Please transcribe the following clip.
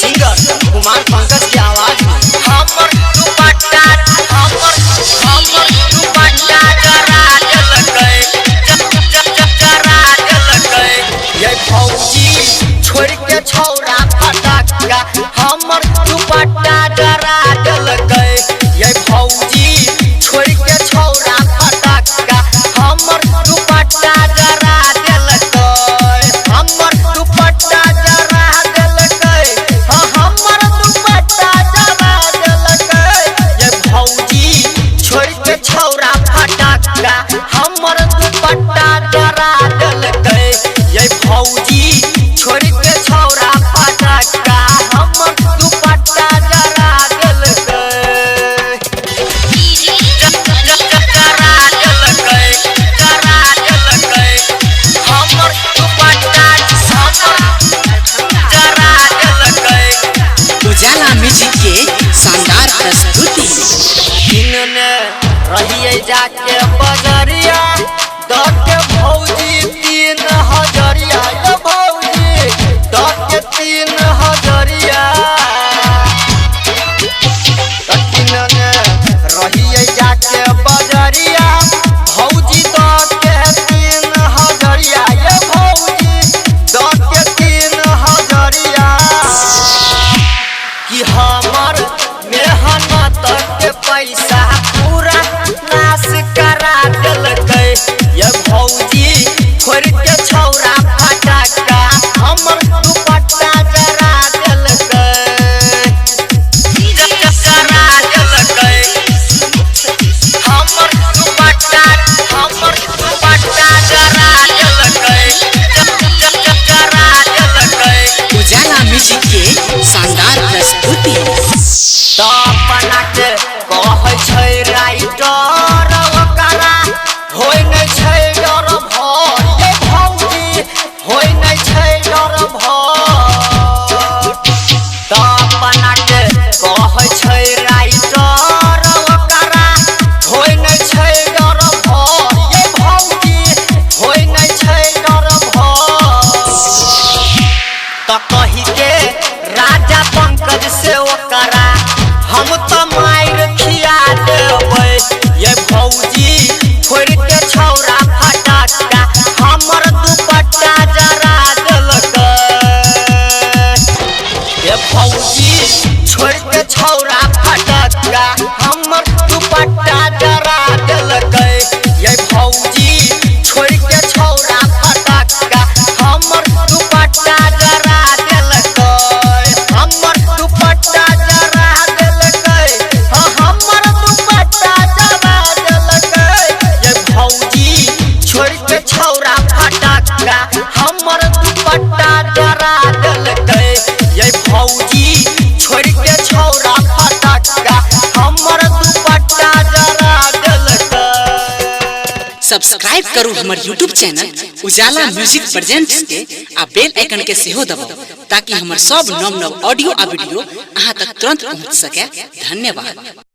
Singer Kumar Pankaj की आवाज में हमर दुपट्टा जरा जलकै ये फौजी छोड़ के छौरा फटक्का हमर दुपट्टा जरा जलकै ये फौजी छोड़ के छौरा फटक्का हमर दुपट्टा जरा जलकै हमर दुपट्टा जरा जलकै हमर दुपट्टा जरा जलकै ये फौजी छोड़ के छौरा फटक्का हमर दुपट्टा जरा जलकै ये फौजी छोड़ के छौरा फटक्का हमर दुपट्टा जरा जलकै हमर दुपट्टा जरा जलकै उजाला म्यूजिक के शानदार प्रस्तुति। इनने रहिए जाके बजरिया दस के भौजी 3000 ये भौजी 10 के 3000 इनने रहिए जाके बजरिया भौजी 10 के 3000 ये भौजी 10 के 3000 कि हमर मेहनत के पैसा पूरा नाश करा देलकै ये भौजी छोड़ के छौरा फटक्का हमर दुपट्टा जरा देलकै जरा देलकै हमर दुपट्टा जरा देलकै जरा देलकै उजाला म्यूजिक के शानदार प्रस्तुति। तो अपना के कहै छै राइटर ओकरा होय नै छै डर भर ये भौजी होय नै छै डर भर तो अपना के कहै छै राइटर ओकरा होय नै छै डर भर ये भौजी होय नै छै डर भर तो कहि के राजा पंकज से ओकरा हम तो मार खिया देबै ये भौजी छोड़ के छौरा फटक्का हमर दुपट्टा जरा देलकै ये भौजी छोड़ के छौरा फटक्का हमर दुपट्टा जरा देलकै ये भौजी छोड़ के छौरा फटक्का हमर दुपट्टा जरा देलकै हमर दुपट्टा जरा देलकै हमर दुपट्टा जरा देलकै ये भौजी छोड़ के छौरा फटक्का हमर दुपट्टा जरा देलकै ये भौजी छोड़ के छौरा फटक्का हमर दुपट्टा जरा देलकै। सब्सक्राइब करू हमर यूट्यूब चैनल उजाला म्यूजिक प्रेजेंट्स के आ बेल आइकन के सेहो दबाउ ताकि हमर सब नव ऑडियो आ वीडियो अहाँ तक तुरंत पहुंच सके। धन्यवाद।